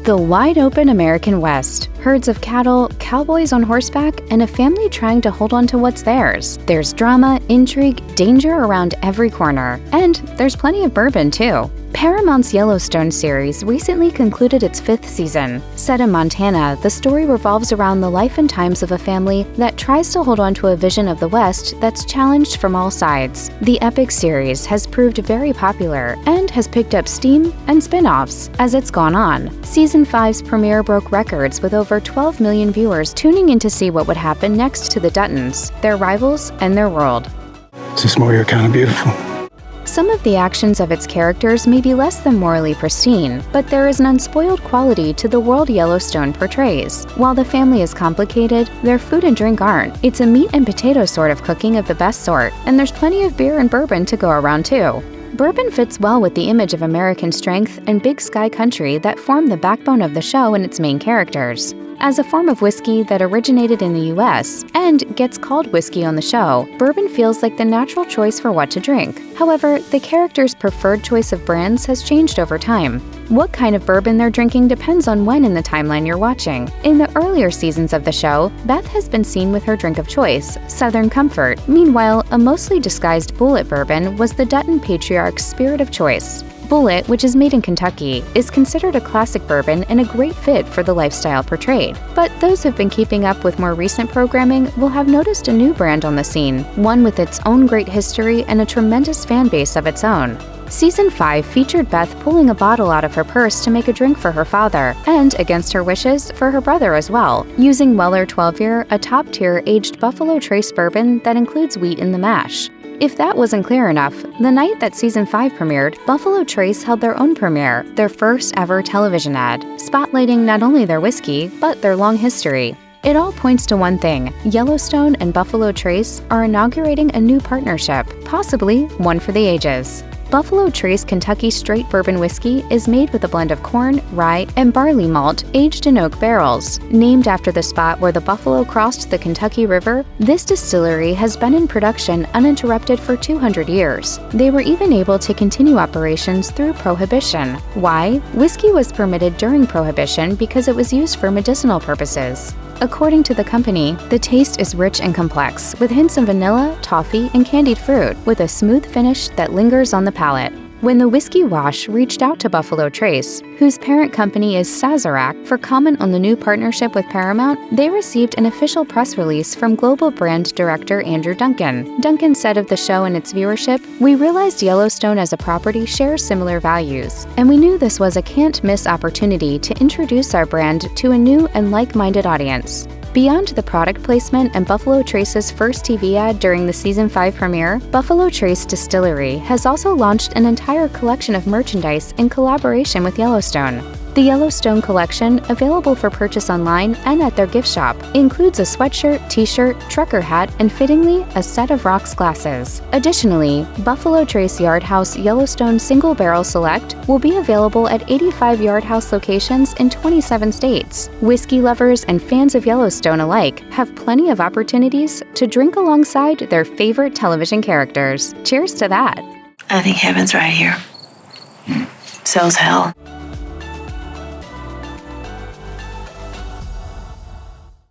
The wide-open American West, herds of cattle, cowboys on horseback, and a family trying to hold on to what's theirs. There's drama, intrigue, danger around every corner. And there's plenty of bourbon, too. Paramount's Yellowstone series recently concluded its 5th season. Set in Montana, the story revolves around the life and times of a family that tries to hold on to a vision of the West that's challenged from all sides. The epic series has proved very popular and has picked up steam and spin-offs as it's gone on. Season 5's premiere broke records with over 12 million viewers tuning in to see what would happen next to the Duttons, their rivals, and their world. It's just more, you're kind of beautiful. Some of the actions of its characters may be less than morally pristine, but there is an unspoiled quality to the world Yellowstone portrays. While the family is complicated, their food and drink aren't. It's a meat and potato sort of cooking of the best sort, and there's plenty of beer and bourbon to go around too. Bourbon fits well with the image of American strength and big sky country that form the backbone of the show and its main characters. As a form of whiskey that originated in the US and gets called whiskey on the show, bourbon feels like the natural choice for what to drink. However, the characters' preferred choice of brands has changed over time. What kind of bourbon they're drinking depends on when in the timeline you're watching. In the earlier seasons of the show, Beth has been seen with her drink of choice, Southern Comfort. Meanwhile, a mostly disguised Bulleit bourbon was the Dutton patriarch's spirit of choice. Bulleit, which is made in Kentucky, is considered a classic bourbon and a great fit for the lifestyle portrayed. But those who've been keeping up with more recent programming will have noticed a new brand on the scene, one with its own great history and a tremendous fan base of its own. Season 5 featured Beth pulling a bottle out of her purse to make a drink for her father, and, against her wishes, for her brother as well, using Weller 12-year, a top-tier aged Buffalo Trace bourbon that includes wheat in the mash. If that wasn't clear enough, the night that Season 5 premiered, Buffalo Trace held their own premiere, their first ever television ad, spotlighting not only their whiskey, but their long history. It all points to one thing: Yellowstone and Buffalo Trace are inaugurating a new partnership, possibly one for the ages. Buffalo Trace Kentucky Straight Bourbon Whiskey is made with a blend of corn, rye, and barley malt aged in oak barrels. Named after the spot where the buffalo crossed the Kentucky River, this distillery has been in production uninterrupted for 200 years. They were even able to continue operations through Prohibition. Why? Whiskey was permitted during Prohibition because it was used for medicinal purposes. According to the company, the taste is rich and complex, with hints of vanilla, toffee, and candied fruit, with a smooth finish that lingers on the palate. When the Whiskey Wash reached out to Buffalo Trace, whose parent company is Sazerac, for comment on the new partnership with Paramount, they received an official press release from global brand director Andrew Duncan. Duncan said of the show and its viewership, "We realized Yellowstone as a property shares similar values, and we knew this was a can't-miss opportunity to introduce our brand to a new and like-minded audience." Beyond the product placement and Buffalo Trace's first TV ad during the Season 5 premiere, Buffalo Trace Distillery has also launched an entire collection of merchandise in collaboration with Yellowstone. The Yellowstone collection, available for purchase online and at their gift shop, includes a sweatshirt, t-shirt, trucker hat, and fittingly, a set of rocks glasses. Additionally, Buffalo Trace Yard House Yellowstone Single Barrel Select will be available at 85 Yard House locations in 27 states. Whiskey lovers and fans of Yellowstone alike have plenty of opportunities to drink alongside their favorite television characters. Cheers to that! I think heaven's right here. So's hell.